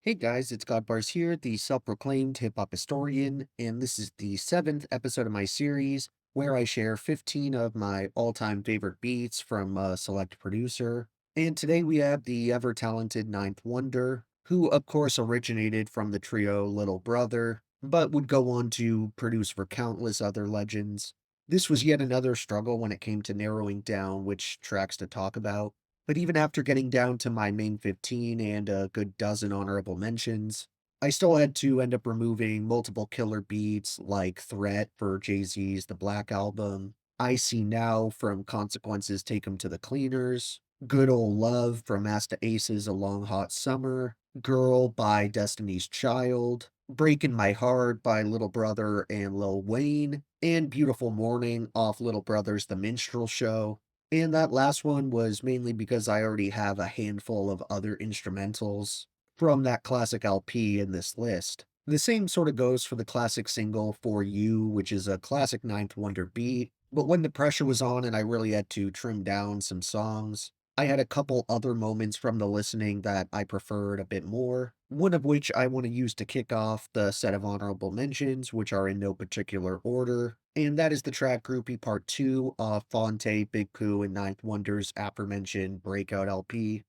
Hey guys, it's Godbars here, the self-proclaimed hip-hop historian, and this is the 7th episode of my series where I share 15 of my all-time favorite beats from a select producer. And today we have the ever-talented Ninth Wonder, who of course originated from the trio Little Brother, but would go on to produce for countless other legends. This was yet another struggle when it came to narrowing down which tracks to talk about. But even after getting down to my main 15 and a good dozen honorable mentions, I still had to end up removing multiple killer beats like Threat for Jay-Z's The Black Album, I See Now from Consequences Take 'Em to the Cleaners, Good Ol' Love from Asta Ace's A Long Hot Summer, Girl by Destiny's Child, Breaking My Heart by Little Brother and Lil Wayne, and Beautiful Morning off Little Brother's The Minstrel Show. And that last one was mainly because I already have a handful of other instrumentals from that classic LP in this list. The same sort of goes for the classic single For You, which is a classic Ninth Wonder beat, but when the pressure was on and I really had to trim down some songs, I had a couple other moments from the listening that I preferred a bit more, one of which I want to use to kick off the set of honorable mentions, which are in no particular order, and that is the track Groupie Part 2 of Fonte, Big Pooh, and Ninth Wonder's aforementioned Breakout LP.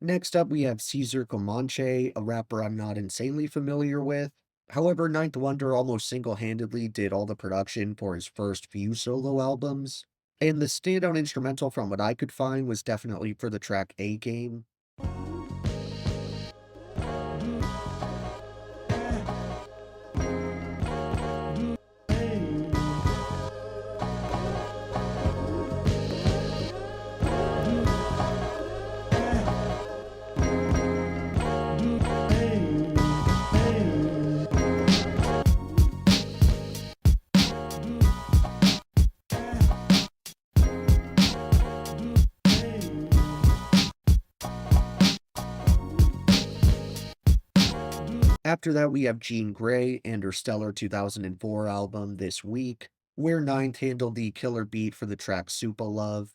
Next up, we have Caesar Comanche, a rapper I'm not insanely familiar with. However, Ninth Wonder almost single-handedly did all the production for his first few solo albums, and the standout instrumental from what I could find was definitely for the track A Game. After that, we have Jean Grey and her stellar 2004 album This Week, where Ninth handled the killer beat for the track Supa Luv.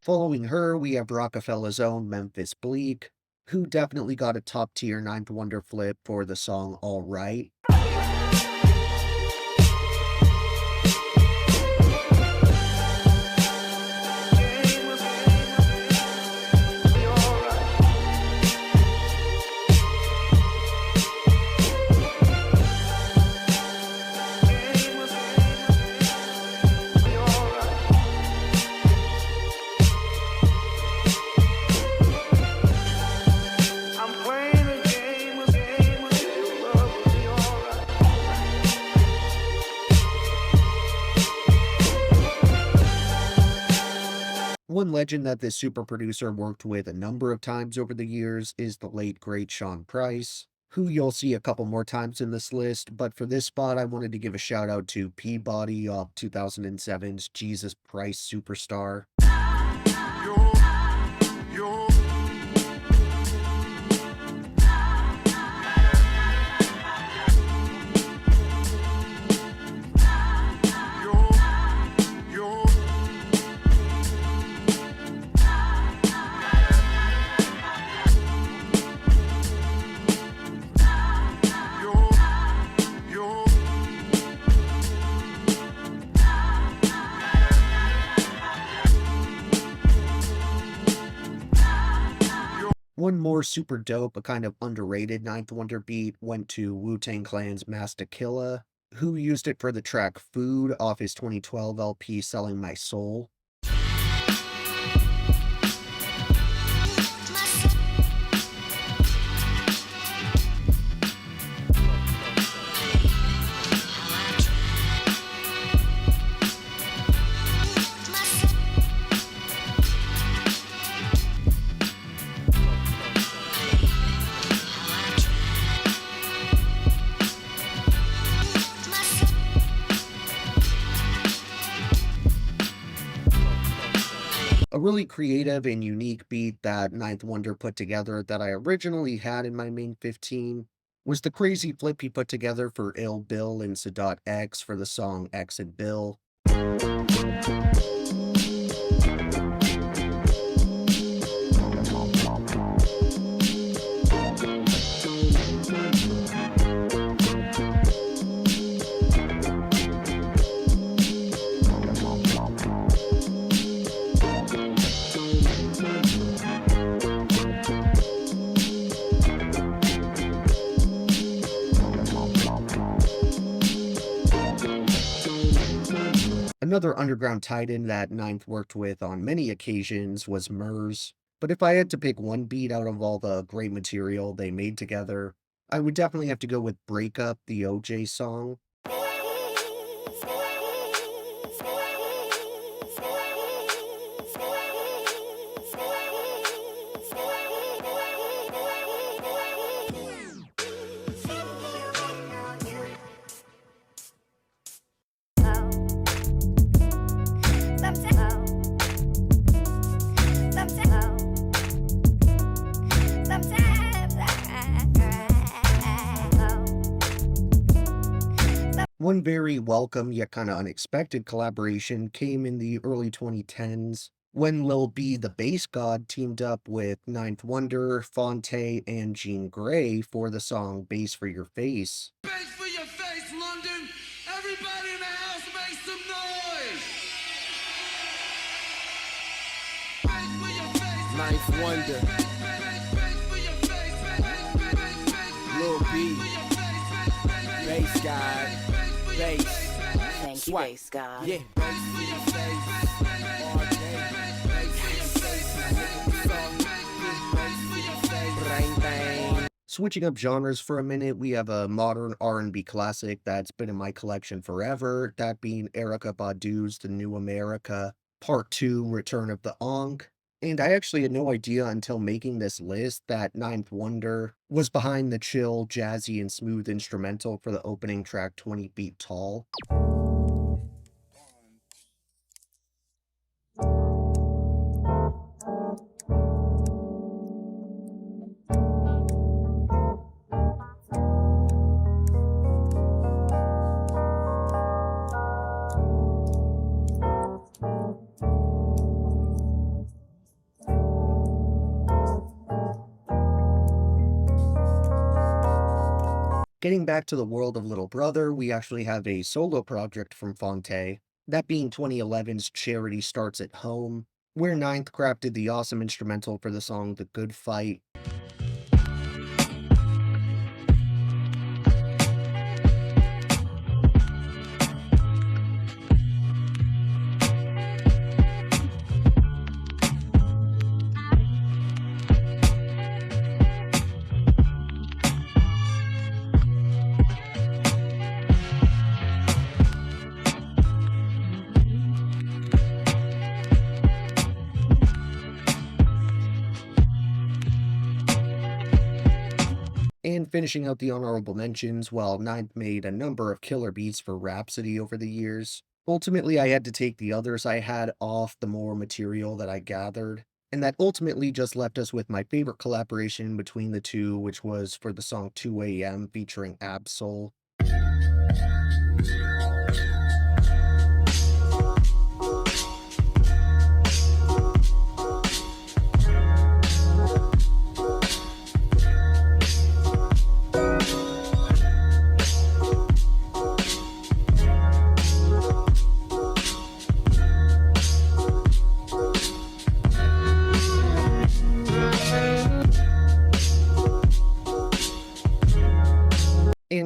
Following her, we have Rockefeller's own Memphis Bleak, who definitely got a top-tier Ninth Wonder flip for the song All Right. One legend that this super producer worked with a number of times over the years is the late great Sean Price, who you'll see a couple more times in this list, but for this spot I wanted to give a shout out to Peabody of 2007's Jesus Price Superstar. One more super dope, but kind of underrated Ninth Wonder beat went to Wu-Tang Clan's Master Killa, who used it for the track Food off his 2012 LP Selling My Soul. A really creative and unique beat that Ninth Wonder put together that I originally had in my main 15 was the crazy flip he put together for Ill Bill and Sadat X for the song X and Bill. Another underground titan that Ninth worked with on many occasions was Murs, but if I had to pick one beat out of all the great material they made together, I would definitely have to go with Break Up, the OJ song. One very welcome yet kind of unexpected collaboration came in the early 2010s when Lil B the Bass God teamed up with Ninth Wonder, Fonte, and Jean Grey for the song Bass for Your Face. Bass for your face, London! Everybody in the house make some noise! Bass for your face, Ninth Wonder, bass for your face, Lil B, Bass God, Bass, Thank you, Swipe. Bass God. yeah, Bass for your face, all day, Bass for your face, Bass for your face, bang bang. Switching up genres for a minute, we have a modern R&B classic that's been in my collection forever, that being Erykah Badu's The New America, Part 2, Return of the Ankh. And I actually had no idea until making this list that Ninth Wonder was behind the chill, jazzy, and smooth instrumental for the opening track 20 Feet Tall. Getting back to the world of Little Brother, we actually have a solo project from Fonte, that being 2011's Charity Starts at Home, where Ninth crafted the awesome instrumental for the song The Good Fight. And finishing out the honorable mentions, while Ninth made a number of killer beats for Rhapsody over the years, ultimately I had to take the others I had off the more material that I gathered, and that ultimately just left us with my favorite collaboration between the two, which was for the song 2 AM featuring Absol.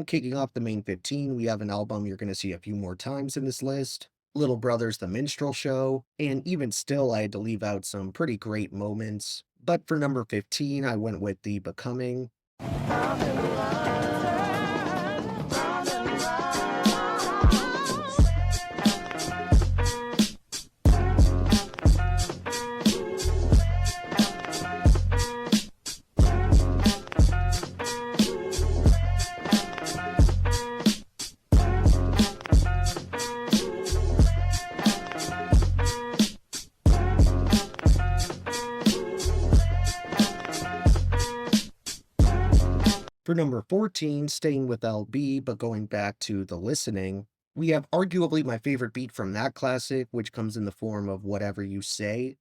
And kicking off the main 15, we have an album you're going to see a few more times in this list, Little Brother's The Minstrel Show, and even still I had to leave out some pretty great moments. But for number 15, I went with The Becoming. For number 14, staying with LB, but going back to The Listening, we have arguably my favorite beat from that classic, which comes in the form of Whatever You Say.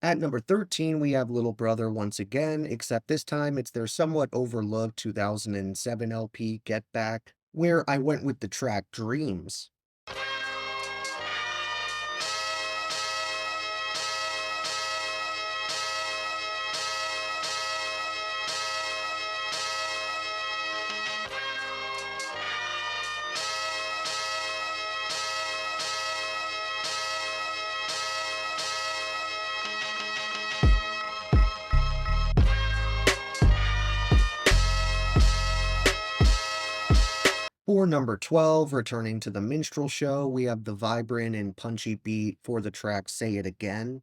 At number 13, we have Little Brother once again, except this time it's their somewhat overlooked 2007 LP, Get Back, where I went with the track Dreams. For number 12, returning to The Minstrel Show, we have the vibrant and punchy beat for the track Say It Again.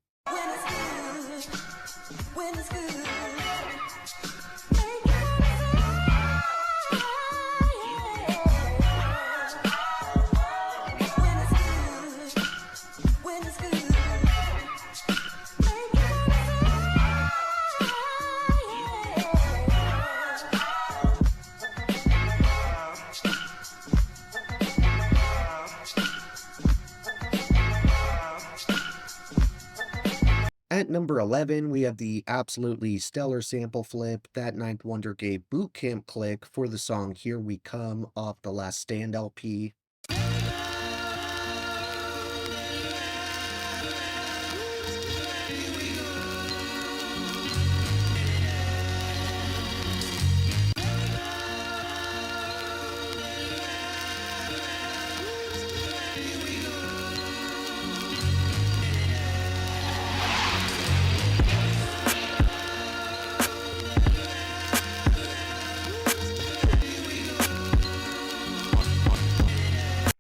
At number 11, we have the absolutely stellar sample flip that Ninth Wonder gave Boot Camp Click for the song Here We Come off the Last Stand LP.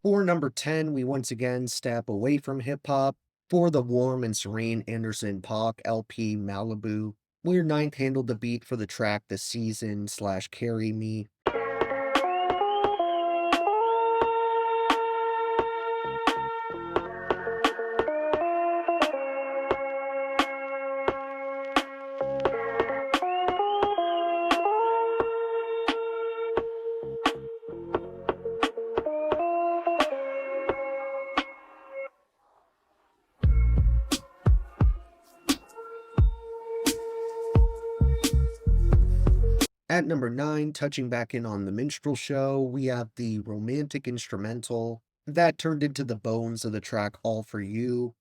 For number 10, we once again step away from hip-hop for the warm and serene Anderson .Paak LP Malibu, where Ninth handled the beat for the track The Season / Carry Me. At number 9, touching back in on The Minstrel Show, we have the romantic instrumental that turned into the bones of the track All For You.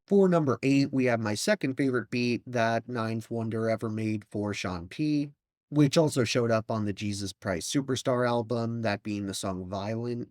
For number 8, we have my second favorite beat that Ninth Wonder ever made for Sean P, which also showed up on the Jesus Christ Superstar album, that being the song Violent.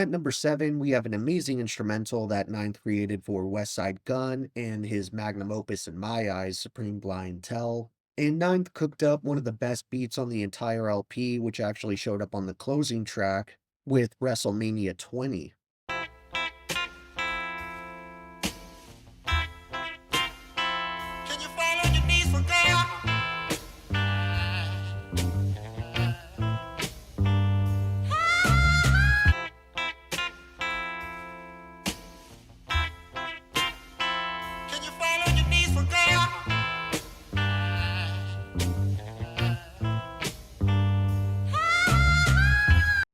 At number 7, we have an amazing instrumental that Ninth created for West Side Gun and his magnum opus in my eyes, Supreme Blind Tell. And Ninth cooked up one of the best beats on the entire LP, which actually showed up on the closing track with Wrestelmania 20.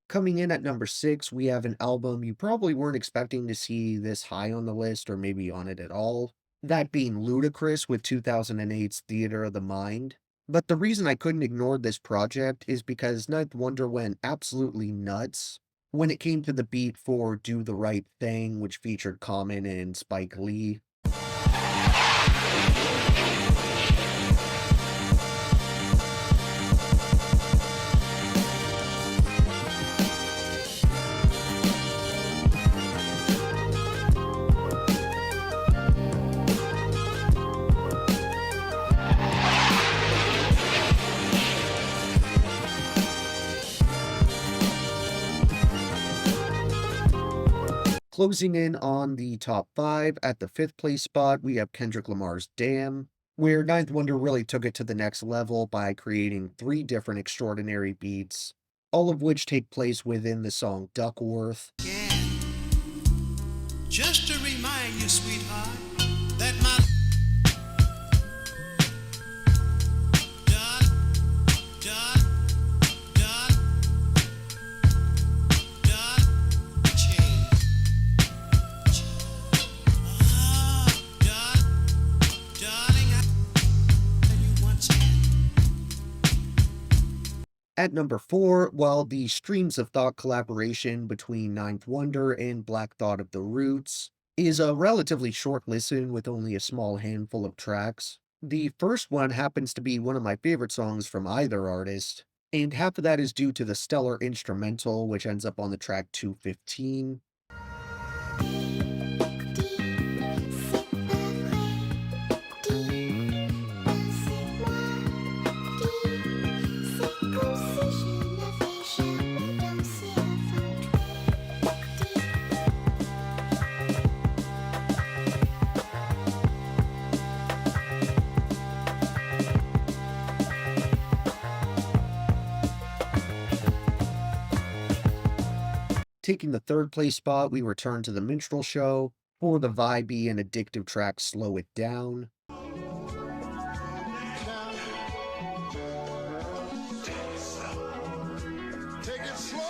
Coming in at number 6, we have an album you probably weren't expecting to see this high on the list or maybe on it at all. That being Ludacris with 2008's Theater of the Mind. But the reason I couldn't ignore this project is because Ninth Wonder went absolutely nuts when it came to the beat for Do the Right Thang, which featured Common and Spike Lee. Closing in on the top 5, at the 5th place spot, we have Kendrick Lamar's Damn, where Ninth Wonder really took it to the next level by creating 3 different extraordinary beats, all of which take place within the song Duckworth. Yeah. Just to remind you, sweetheart, that my At number 4, while the Streams of Thought collaboration between Ninth Wonder and Black Thought of the Roots is a relatively short listen with only a small handful of tracks, the first one happens to be one of my favorite songs from either artist, and half of that is due to the stellar instrumental which ends up on the track 215. Taking the 3rd place spot, we return to the Minstrel Show for the vibey and addictive track Slow It Down. Take it slow.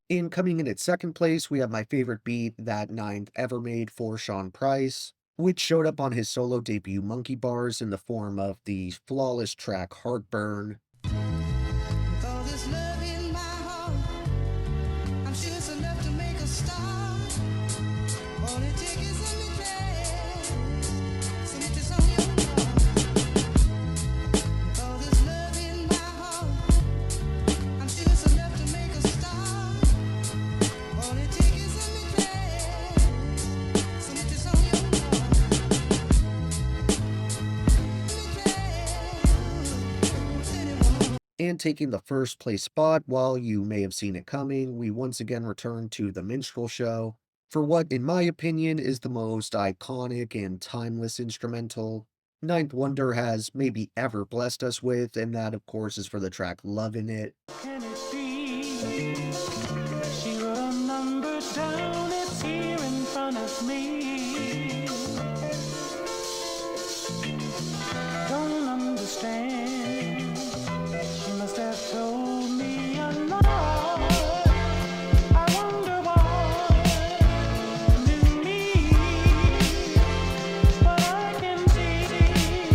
And coming in at 2nd place, we have my favorite beat that Ninth ever made for Sean Price, which showed up on his solo debut Monkey Bars in the form of the flawless track Heartburn. With all this love in my heart, I'm sure it's enough to make a start. All it takes is a little send it to some young heart. With all this love in my heart, I'm sure it's enough to make a start. All it takes is a little send it to some young heart. And taking the 1st place spot, while you may have seen it coming, we once again return to the Minstrel Show for what, in my opinion, is the most iconic and timeless instrumental Ninth Wonder has maybe ever blessed us with, and that, of course, is for the track Lovin It. Can it be that she wrote a number down? It's here in front of me. Don't understand. She must have told me a lie. I wonder what in me, but I can see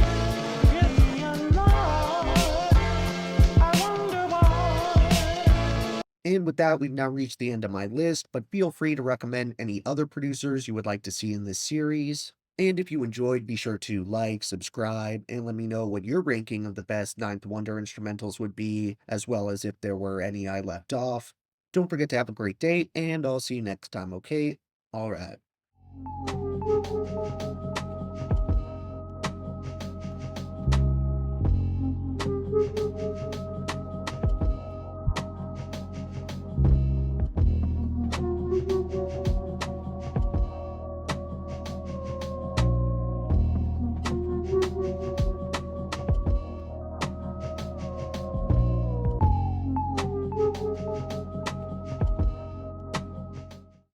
that, we've now reached the end of my list, but feel free to recommend any other producers you would like to see in this series. And if you enjoyed, be sure to like, subscribe, and let me know what your ranking of the best Ninth Wonder instrumentals would be, as well as if there were any I left off. Don't forget to have a great day, and I'll see you next time, okay? Alright.